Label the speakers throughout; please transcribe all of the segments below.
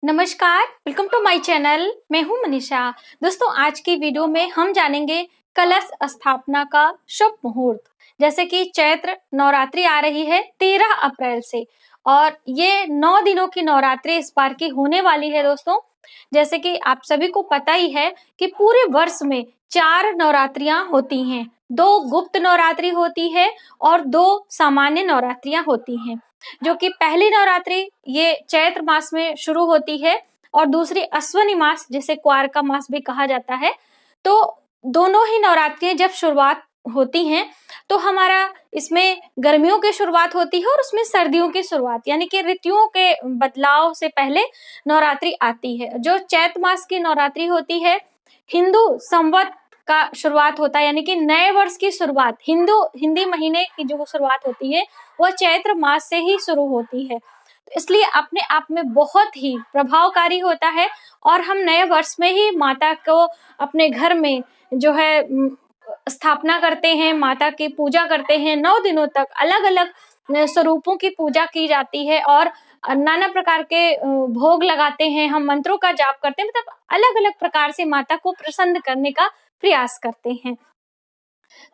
Speaker 1: नमस्कार, welcome to my channel. मैं हूं मनीषा। दोस्तों, आज की वीडियो में हम जानेंगे कलश स्थापना का शुभ मुहूर्त। जैसे कि चैत्र नवरात्रि आ रही है 13 अप्रैल से, और ये 9 दिनों की नवरात्रि इस बार की होने वाली है। दोस्तों, जैसे कि आप सभी को पता ही है कि पूरे वर्ष में 4 नवरात्रियां होती हैं। 2 गुप्त नवरात्रि होती है और 2 सामान्य नवरात्रियां होती हैं। जो कि पहली नवरात्रि ये चैत्र मास में शुरू होती है और दूसरी अश्विनी मास, जिसे क्वारका मास भी कहा जाता है। तो दोनों ही नवरात्रियां जब शुरुआत होती हैं तो हमारा इसमें गर्मियों की शुरुआत होती है और उसमें सर्दियों की शुरुआत, यानी कि ऋतुओं के बदलाव से पहले नवरात्रि आती है। जो चैत्र मास की नवरात्रि होती है, हिंदू संवत का शुरुआत होता है, यानी कि नए वर्ष की शुरुआत हिंदी महीने की जो शुरुआत होती है वह चैत्र मास से ही शुरू होती है। तो इसलिए अपने आप में बहुत ही प्रभावकारी होता है और हम नए वर्ष में ही माता को अपने घर में जो है स्थापना करते हैं, माता की पूजा करते हैं। 9 दिनों तक अलग अलग स्वरूपों की पूजा की जाती है और नाना प्रकार के भोग लगाते हैं, हम मंत्रों का जाप करते हैं, मतलब अलग अलग प्रकार से माता को प्रसन्न करने का प्रयास करते हैं।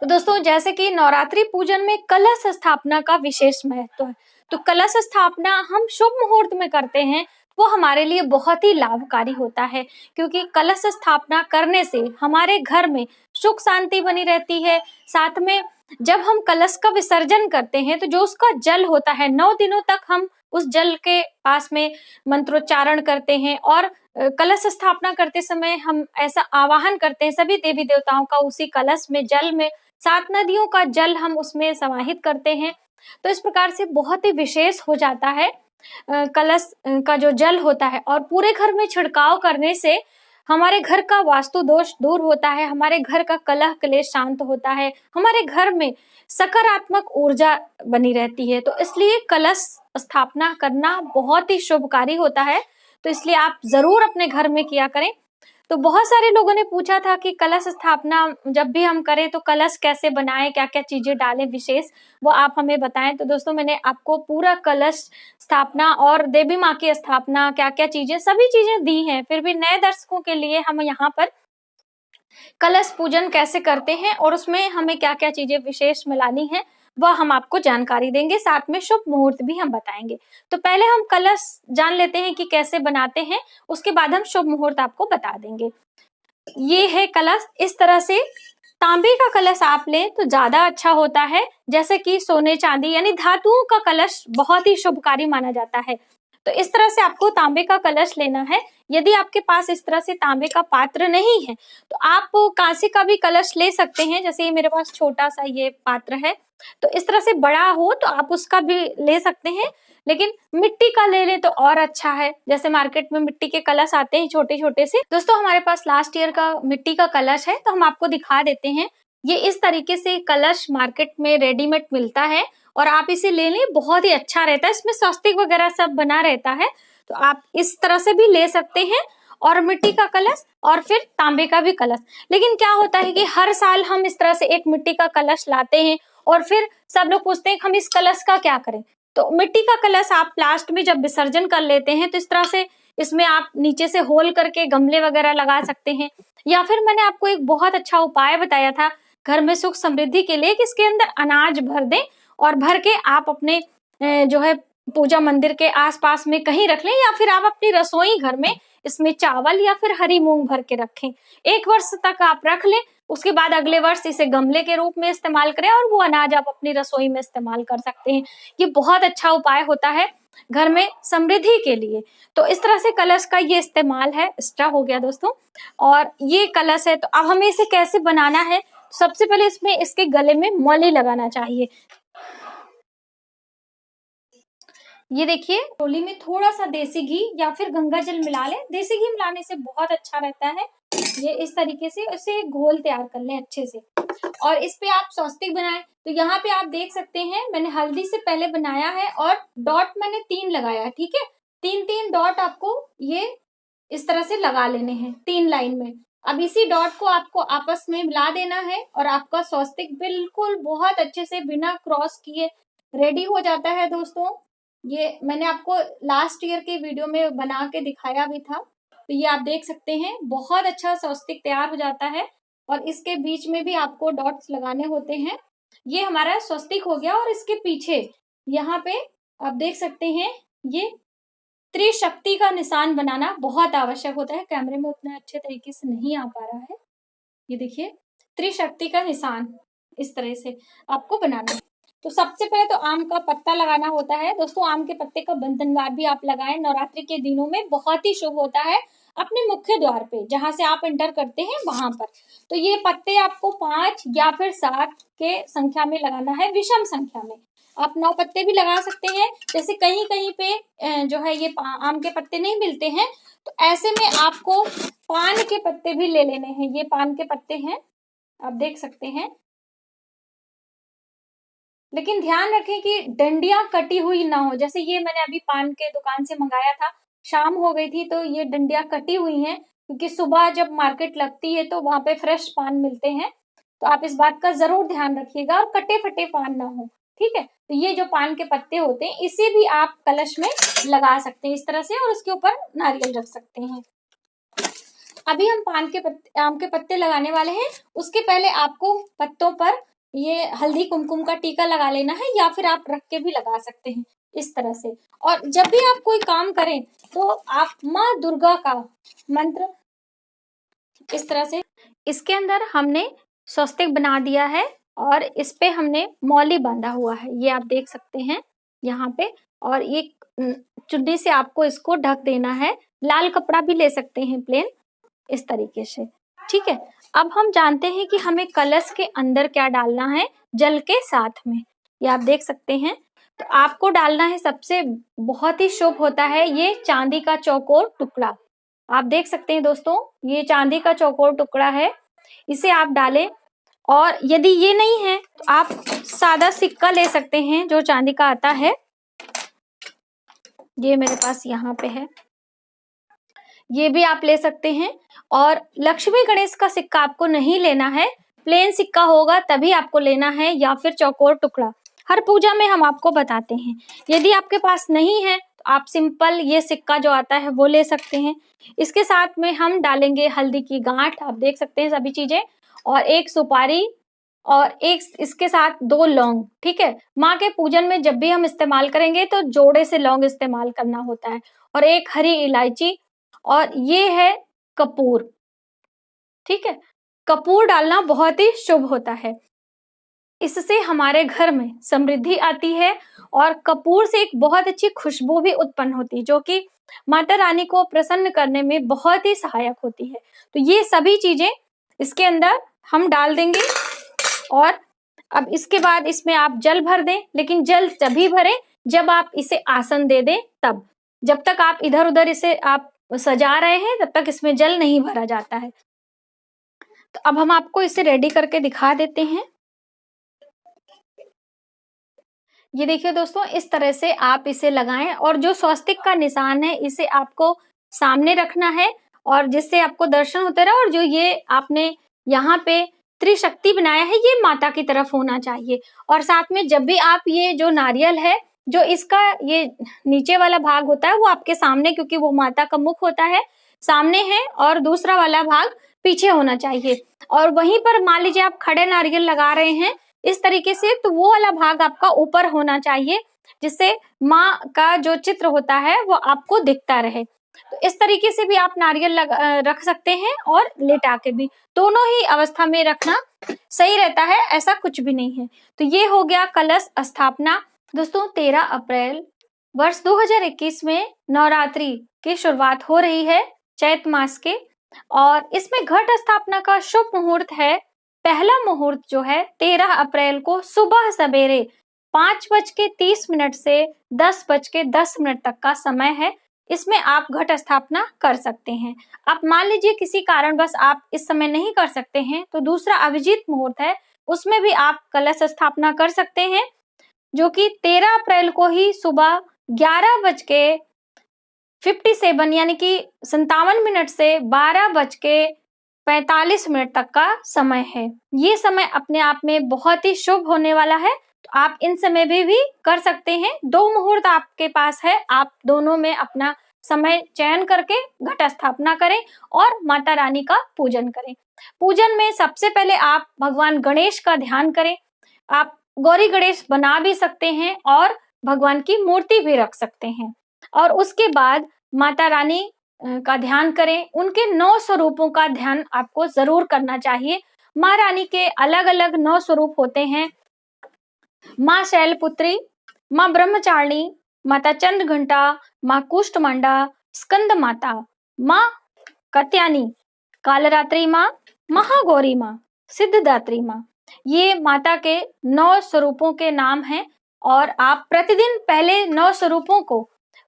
Speaker 1: तो दोस्तों, जैसे कि नवरात्रि पूजन में कलश स्थापना का विशेष महत्व है। तो कलश स्थापना हम शुभ मुहूर्त में करते हैं, वो हमारे लिए बहुत ही लाभकारी होता है, क्योंकि कलश स्थापना करने से हमारे घर में सुख शांति बनी रहती है। साथ में जब हम कलश का विसर्जन करते हैं तो जो उसका जल होता है, 9 दिनों तक हम उस जल के पास में मंत्रोच्चारण करते हैं और कलश स्थापना करते समय हम ऐसा आवाहन करते हैं सभी देवी देवताओं का उसी कलश में, जल में 7 नदियों का जल हम उसमें समाहित करते हैं। तो इस प्रकार से बहुत ही विशेष हो जाता है कलश का जो जल होता है, और पूरे घर में छिड़काव करने से हमारे घर का वास्तु दोष दूर होता है, हमारे घर का कलह क्लेश शांत होता है, हमारे घर में सकारात्मक ऊर्जा बनी रहती है। तो इसलिए कलश स्थापना करना बहुत ही शुभकारी होता है। तो इसलिए आप जरूर अपने घर में किया करें। तो बहुत सारे लोगों ने पूछा था कि कलश स्थापना जब भी हम करें तो कलश कैसे बनाएं, क्या क्या चीजें डालें विशेष, वो आप हमें बताएं। तो दोस्तों, मैंने आपको पूरा कलश स्थापना और देवी माँ की स्थापना, क्या क्या चीजें, सभी चीजें दी हैं। फिर भी नए दर्शकों के लिए हम यहाँ पर कलश पूजन कैसे करते हैं और उसमें हमें क्या क्या चीजें विशेष मिलानी है वह हम आपको जानकारी देंगे, साथ में शुभ मुहूर्त भी हम बताएंगे। तो पहले हम कलश जान लेते हैं कि कैसे बनाते हैं, उसके बाद हम शुभ मुहूर्त आपको बता देंगे। ये है कलश। इस तरह से तांबे का कलश आप लें तो ज्यादा अच्छा होता है। जैसे कि सोने चांदी यानी धातुओं का कलश बहुत ही शुभकारी माना जाता है। तो इस तरह से आपको तांबे का कलश लेना है। यदि आपके पास इस तरह से तांबे का पात्र नहीं है तो आप कांसे का भी कलश ले सकते हैं। जैसे ये मेरे पास छोटा सा ये पात्र है, तो इस तरह से बड़ा हो तो आप उसका भी ले सकते हैं, लेकिन मिट्टी का ले लें तो और अच्छा है। जैसे मार्केट में मिट्टी के कलश आते हैं छोटे छोटे से। दोस्तों, हमारे पास लास्ट ईयर का मिट्टी का कलश है, तो हम आपको दिखा देते हैं। ये इस तरीके से कलश मार्केट में रेडीमेड मिलता है और आप इसे ले लें, बहुत ही अच्छा रहता है। इसमें स्वस्तिक वगैरह सब बना रहता है, तो आप इस तरह से भी ले सकते हैं। और मिट्टी का कलश और फिर तांबे का भी कलश। लेकिन क्या होता है कि हर साल हम इस तरह से एक मिट्टी का कलश लाते हैं और फिर सब लोग पूछते हैं हम इस कलश का क्या करें। तो मिट्टी का कलश आप लास्ट में जब विसर्जन कर लेते हैं तो इस तरह से इसमें आप नीचे से होल करके गमले वगैरह लगा सकते हैं। या फिर मैंने आपको एक बहुत अच्छा उपाय बताया था घर में सुख समृद्धि के लिए कि इसके अंदर अनाज भर दें और भर के आप अपने जो है पूजा मंदिर के आसपास में कहीं रख लें, या फिर आप अपनी रसोई घर में इसमें चावल या फिर हरी मूंग भर के रखें। 1 वर्ष तक आप रख लें, उसके बाद अगले वर्ष इसे गमले के रूप में इस्तेमाल करें और वो अनाज आप अपनी रसोई में इस्तेमाल कर सकते हैं। ये बहुत अच्छा उपाय होता है घर में समृद्धि के लिए। तो इस तरह से कलश का ये इस्तेमाल है। एक्स्ट्रा हो गया दोस्तों, और ये कलश है। तो अब हमें इसे कैसे बनाना है, सबसे पहले इसमें इसके गले में मौली लगाना चाहिए। ये देखिए, रोली में थोड़ा सा देसी घी या फिर गंगा जल मिला लें। देसी घी मिलाने से बहुत अच्छा रहता है। ये इस तरीके से इसे घोल तैयार कर लें अच्छे से, और इस पे आप स्वस्तिक बनाएं। तो यहाँ पे आप देख सकते हैं मैंने हल्दी से पहले बनाया है और डॉट मैंने 3 लगाया है। ठीक है, 3-3 डॉट आपको ये इस तरह से लगा लेने हैं 3 लाइन में। अब इसी डॉट को आपको आपस में मिला देना है और आपका स्वस्तिक बिल्कुल बहुत अच्छे से बिना क्रॉस किए रेडी हो जाता है दोस्तों। ये मैंने आपको लास्ट ईयर के वीडियो में बना के दिखाया भी था। तो ये आप देख सकते हैं, बहुत अच्छा स्वस्तिक तैयार हो जाता है और इसके बीच में भी आपको डॉट्स लगाने होते हैं। ये हमारा स्वस्तिक हो गया और इसके पीछे यहाँ पे आप देख सकते हैं, ये त्रिशक्ति का निशान बनाना बहुत आवश्यक होता है। कैमरे में उतना अच्छे तरीके से नहीं आ पा रहा है। ये देखिए, त्रिशक्ति का निशान इस तरह से आपको बनाना है। तो सबसे पहले तो आम का पत्ता लगाना होता है। दोस्तों, आम के पत्ते का बंधनवार भी आप लगाएं। नवरात्रि के दिनों में बहुत ही शुभ होता है। अपने मुख्य द्वार पे जहां से आप एंटर करते हैं वहां पर तो ये पत्ते आपको 5 या फिर 7 के संख्या में लगाना है, विषम संख्या में। आप 9 पत्ते भी लगा सकते हैं। जैसे कहीं कहीं पे जो है ये आम के पत्ते नहीं मिलते हैं, तो ऐसे में आपको पान के पत्ते भी ले लेने हैं। ये पान के पत्ते हैं, आप देख सकते हैं। लेकिन ध्यान रखें कि डंडियां कटी हुई ना हो। जैसे ये मैंने अभी पान के दुकान से मंगाया था, शाम हो गई थी तो ये डंडियां कटी हुई हैं, क्योंकि सुबह जब मार्केट लगती है तो वहां पे फ्रेश पान मिलते हैं। तो आप इस बात का जरूर ध्यान रखिएगा और कटे फटे पान ना हो। ठीक है, तो ये जो पान के पत्ते होते हैं इसे भी आप कलश में लगा सकते हैं इस तरह से, और उसके ऊपर नारियल रख सकते हैं। अभी हम आम के पत्ते लगाने वाले हैं। उसके पहले आपको पत्तों पर ये हल्दी कुमकुम का टीका लगा लेना है, या फिर आप रख के भी लगा सकते हैं इस तरह से। और जब भी आप कोई काम करें तो आप माँ दुर्गा का मंत्र इस तरह से, इसके अंदर हमने स्वस्तिक बना दिया है और इस पे हमने मौली बांधा हुआ है, ये आप देख सकते हैं यहाँ पे। और ये चुन्नी से आपको इसको ढक देना है। लाल कपड़ा भी ले सकते हैं प्लेन, इस तरीके से। ठीक है, अब हम जानते हैं कि हमें कलश के अंदर क्या डालना है जल के साथ में। ये आप देख सकते हैं। तो आपको डालना है, सबसे बहुत ही शुभ होता है ये चांदी का चौकोर टुकड़ा। आप देख सकते हैं दोस्तों, ये चांदी का चौकोर टुकड़ा है, इसे आप डालें। और यदि ये नहीं है तो आप सादा सिक्का ले सकते हैं जो चांदी का आता है। ये मेरे पास यहाँ पे है, ये भी आप ले सकते हैं। और लक्ष्मी गणेश का सिक्का आपको नहीं लेना है, प्लेन सिक्का होगा तभी आपको लेना है, या फिर चौकोर टुकड़ा। हर पूजा में हम आपको बताते हैं। यदि आपके पास नहीं है तो आप सिंपल ये सिक्का जो आता है वो ले सकते हैं। इसके साथ में हम डालेंगे हल्दी की गांठ, आप देख सकते हैं सभी चीजें, और एक सुपारी, और एक इसके साथ 2 लौंग। ठीक है, माँ के पूजन में जब भी हम इस्तेमाल करेंगे तो जोड़े से लौंग इस्तेमाल करना होता है, और एक हरी इलायची, और ये है कपूर। ठीक है, कपूर डालना बहुत ही शुभ होता है, इससे हमारे घर में समृद्धि आती है और कपूर से एक बहुत अच्छी खुशबू भी उत्पन्न होती है, जो कि माता रानी को प्रसन्न करने में बहुत ही सहायक होती है। तो ये सभी चीजें इसके अंदर हम डाल देंगे। और अब इसके बाद इसमें आप जल भर दें, लेकिन जल तभी भरें जब आप इसे आसन दे दें तब। जब तक आप इधर उधर इसे आप सजा रहे हैं तब तक इसमें जल नहीं भरा जाता है। तो अब हम आपको इसे रेडी करके दिखा देते हैं। ये देखिए दोस्तों, इस तरह से आप इसे लगाएं, और जो स्वस्तिक का निशान है इसे आपको सामने रखना है, और जिससे आपको दर्शन होते रहे। और जो ये आपने यहाँ पे त्रिशक्ति बनाया है ये माता की तरफ होना चाहिए। और साथ में जब भी आप ये जो नारियल है, जो इसका ये नीचे वाला भाग होता है वो आपके सामने, क्योंकि वो माता का मुख होता है, सामने है, और दूसरा वाला भाग पीछे होना चाहिए। और वहीं पर मान लीजिए आप खड़े नारियल लगा रहे हैं इस तरीके से, तो वो वाला भाग आपका ऊपर होना चाहिए, जिससे माँ का जो चित्र होता है वो आपको दिखता रहे। तो इस तरीके से भी आप नारियल रख सकते हैं, और लेटा के भी, दोनों ही अवस्था में रखना सही रहता है, ऐसा कुछ भी नहीं है। तो ये हो गया कलश स्थापना। दोस्तों, 13 अप्रैल वर्ष 2021 में नवरात्रि की शुरुआत हो रही है, चैत मास के, और इसमें घट स्थापना का शुभ मुहूर्त है। पहला मुहूर्त जो है 13 अप्रैल को सुबह सवेरे 5:30 से 10:10 तक का समय है। इसमें आप घट स्थापना कर सकते हैं। आप मान लीजिए किसी कारणवश आप इस समय नहीं कर सकते हैं तो दूसरा अभिजीत मुहूर्त है, उसमें भी आप कलश स्थापना कर सकते हैं, जो कि 13 अप्रैल को ही सुबह 11:57 यानी कि 57 से 12:45 तक का समय है। ये समय अपने आप में बहुत ही शुभ होने वाला है। तो आप इन समय भी कर सकते हैं। 2 मुहूर्त आपके पास है, आप दोनों में अपना समय चयन करके घट स्थापना करें और माता रानी का पूजन करें। पूजन में सबसे पहले आप भगवान गणेश का ध्यान करें। आप गौरी गणेश बना भी सकते हैं और भगवान की मूर्ति भी रख सकते हैं। और उसके बाद माता रानी का ध्यान करें। उनके 9 स्वरूपों का ध्यान आपको जरूर करना चाहिए। माँ रानी के अलग अलग 9 स्वरूप होते हैं। माँ शैलपुत्री, माँ ब्रह्मचारिणी, माता चंद्रघंटा, माँ कुष्ठमांडा, स्कंद माता, माँ कात्यायनी, कालरात्रि माँ, महागौरी माँ, सिद्धिदात्री माँ। ये माता के 9 स्वरूपों के नाम हैं और आप प्रतिदिन पहले 9 स्वरूपों को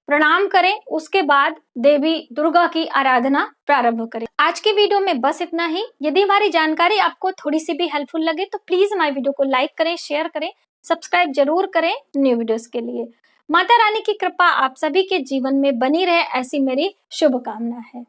Speaker 1: प्रणाम करें, उसके बाद देवी दुर्गा की आराधना प्रारंभ करें। आज की वीडियो में बस इतना ही। यदि हमारी जानकारी आपको थोड़ी सी भी हेल्पफुल लगे तो प्लीज हमारी वीडियो को लाइक करें, शेयर करें, सब्सक्राइब जरूर करें न्यू वीडियोस के लिए। माता रानी की कृपा आप सभी के जीवन में बनी रहे, ऐसी मेरी शुभकामना है।